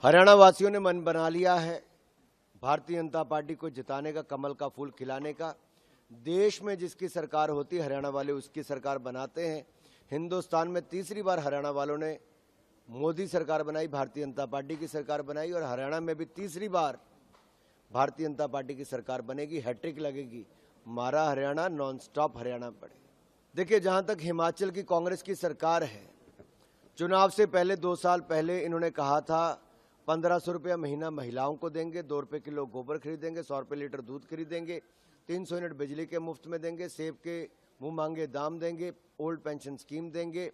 हरियाणा वासियों ने मन बना लिया है भारतीय जनता पार्टी को जिताने का, कमल का फूल खिलाने का। देश में जिसकी सरकार होती है हरियाणा वाले उसकी सरकार बनाते हैं। हिंदुस्तान में तीसरी बार हरियाणा वालों ने मोदी सरकार बनाई, भारतीय जनता पार्टी की सरकार बनाई, और हरियाणा में भी तीसरी बार भारतीय जनता पार्टी की सरकार बनेगी, हैट्रिक लगेगी। मारा हरियाणा, नॉन स्टॉप हरियाणा पड़े। देखिए, जहां तक हिमाचल की कांग्रेस की सरकार है, चुनाव से पहले 2 साल पहले इन्होंने कहा था 1500 रुपया महीना महिलाओं को देंगे, 2 रुपये किलो गोबर खरीदेंगे, 100 रुपये लीटर दूध खरीदेंगे, 300 यूनिट बिजली के मुफ्त में देंगे, सेब के मुंह मांगे दाम देंगे, ओल्ड पेंशन स्कीम देंगे।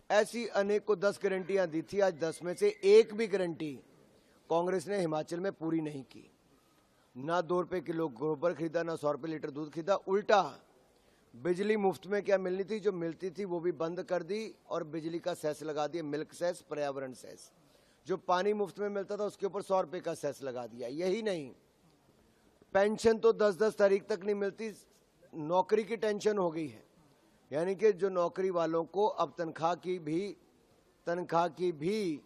ऐसी अनेक को 10 गारंटियां दी थी। आज 10 में से एक भी गारंटी कांग्रेस ने हिमाचल में पूरी नहीं की। ना 2 रुपये किलो गोबर खरीदा, ना 100 रुपये लीटर दूध खरीदा। उल्टा बिजली मुफ्त में क्या मिलनी थी, जो मिलती थी वो भी बंद कर दी और बिजली का सेस लगा दिया, मिल्क सेस, पर्यावरण सेस। जो पानी मुफ्त में मिलता था उसके ऊपर 100 रुपये का सेस लगा दिया। यही नहीं, पेंशन तो 10-10 तारीख तक नहीं मिलती, नौकरी की टेंशन हो गई है। यानी कि जो नौकरी वालों को अब तनख्वाह की भी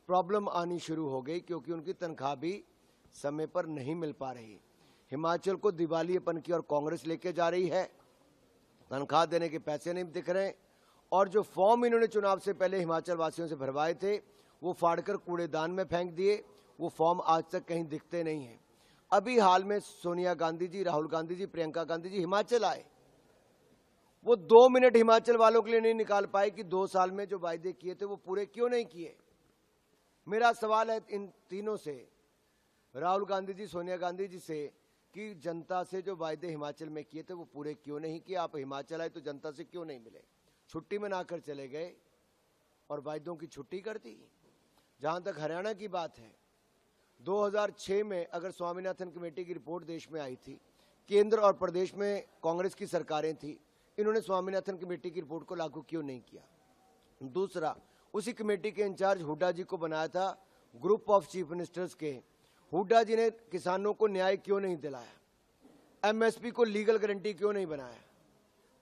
प्रॉब्लम आनी शुरू हो गई, क्योंकि उनकी तनख्वाह भी समय पर नहीं मिल पा रही। हिमाचल को दिवालियेपन की और कांग्रेस लेके जा रही है। तनख्वाह देने के पैसे नहीं दिख रहे, और जो फॉर्म इन्होंने चुनाव से पहले हिमाचल वासियों से भरवाए थे वो फाड़कर कूड़ेदान में फेंक दिए। वो फॉर्म आज तक कहीं दिखते नहीं हैं। अभी हाल में सोनिया गांधी जी, राहुल गांधी जी, प्रियंका गांधी जी हिमाचल आए। वो 2 मिनट हिमाचल वालों के लिए नहीं निकाल पाए कि 2 साल में जो वायदे किए थे वो पूरे क्यों नहीं किए। मेरा सवाल है इन तीनों से, राहुल गांधी जी, सोनिया गांधी जी से, कि जनता से जो वायदे हिमाचल में किए थे वो पूरे क्यों नहीं किए। आप हिमाचल आए तो जनता से क्यों नहीं मिले, छुट्टी में ना कर चले गए और वायदों की छुट्टी कर दी। जहां तक हरियाणा की बात है, 2006 में अगर स्वामीनाथन कमेटी की रिपोर्ट देश में आई थी, केंद्र और प्रदेश में कांग्रेस की सरकारें थी, इन्होंने स्वामीनाथन कमेटी की रिपोर्ट को लागू क्यों नहीं किया। दूसरा, उसी कमेटी के इंचार्ज हुड्डा जी को बनाया था ग्रुप ऑफ चीफ मिनिस्टर्स के। हुड्डा जी ने किसानों को न्याय क्यों नहीं दिलाया, एमएसपी को लीगल गारंटी क्यों नहीं बनाया।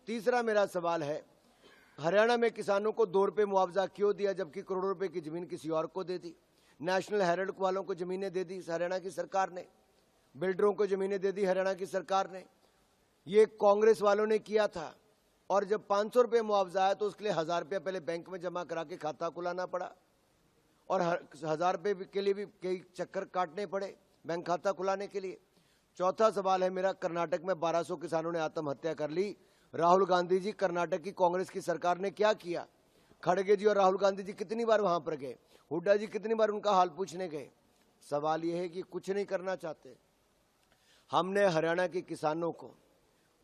तीसरा मेरा सवाल है, हरियाणा में किसानों को 2 रुपये मुआवजा क्यों दिया, जबकि करोड़ों रुपए की जमीन किसी और को दे दी। नेशनल हेराल्ड वालों को जमीनें दे दी हरियाणा की सरकार ने, बिल्डरों को जमीनें दे दी हरियाणा की सरकार ने। ये कांग्रेस वालों ने किया था। और जब 500 रुपये मुआवजा आया तो उसके लिए 1000 रुपया पहले बैंक में जमा करा के खाता खुलाना पड़ा, और 1000 रुपये के लिए भी कई चक्कर काटने पड़े बैंक खाता खुलाने के लिए। चौथा सवाल है मेरा, कर्नाटक में 1200 किसानों ने आत्महत्या कर ली। राहुल गांधी जी, कर्नाटक की कांग्रेस की सरकार ने क्या किया। खड़गे जी और राहुल गांधी जी कितनी बार वहां पर गए, हुड्डा जी कितनी बार उनका हाल पूछने गए। सवाल यह है कि कुछ नहीं करना चाहते। हमने हरियाणा के किसानों को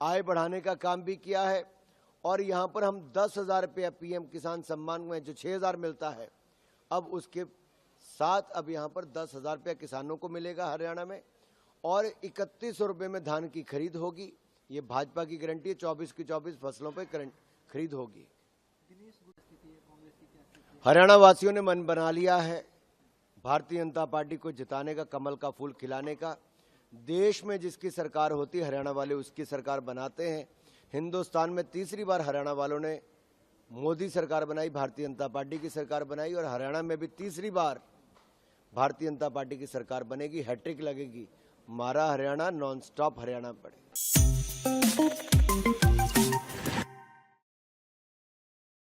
आय बढ़ाने का काम भी किया है, और यहां पर हम 10,000 रुपया पीएम किसान सम्मान में जो 6,000 मिलता है, अब उसके साथ अब यहां पर 10,000 रुपया किसानों को मिलेगा हरियाणा में, और 3100 रुपये में धान की खरीद होगी। ये भाजपा की गारंटी है। 24 की 24 फसलों पर खरीद होगी। हरियाणा वासियों ने मन बना लिया है भारतीय जनता पार्टी को जिताने का, कमल का फूल खिलाने का। देश में जिसकी सरकार होती है हरियाणा वाले उसकी सरकार बनाते हैं। हिंदुस्तान में तीसरी बार हरियाणा वालों ने मोदी सरकार बनाई, भारतीय जनता पार्टी की सरकार बनाई, और हरियाणा में भी तीसरी बार भारतीय जनता पार्टी की सरकार बनेगी, हैट्रिक लगेगी। मारा हरियाणा, नॉन स्टॉप हरियाणा पड़े।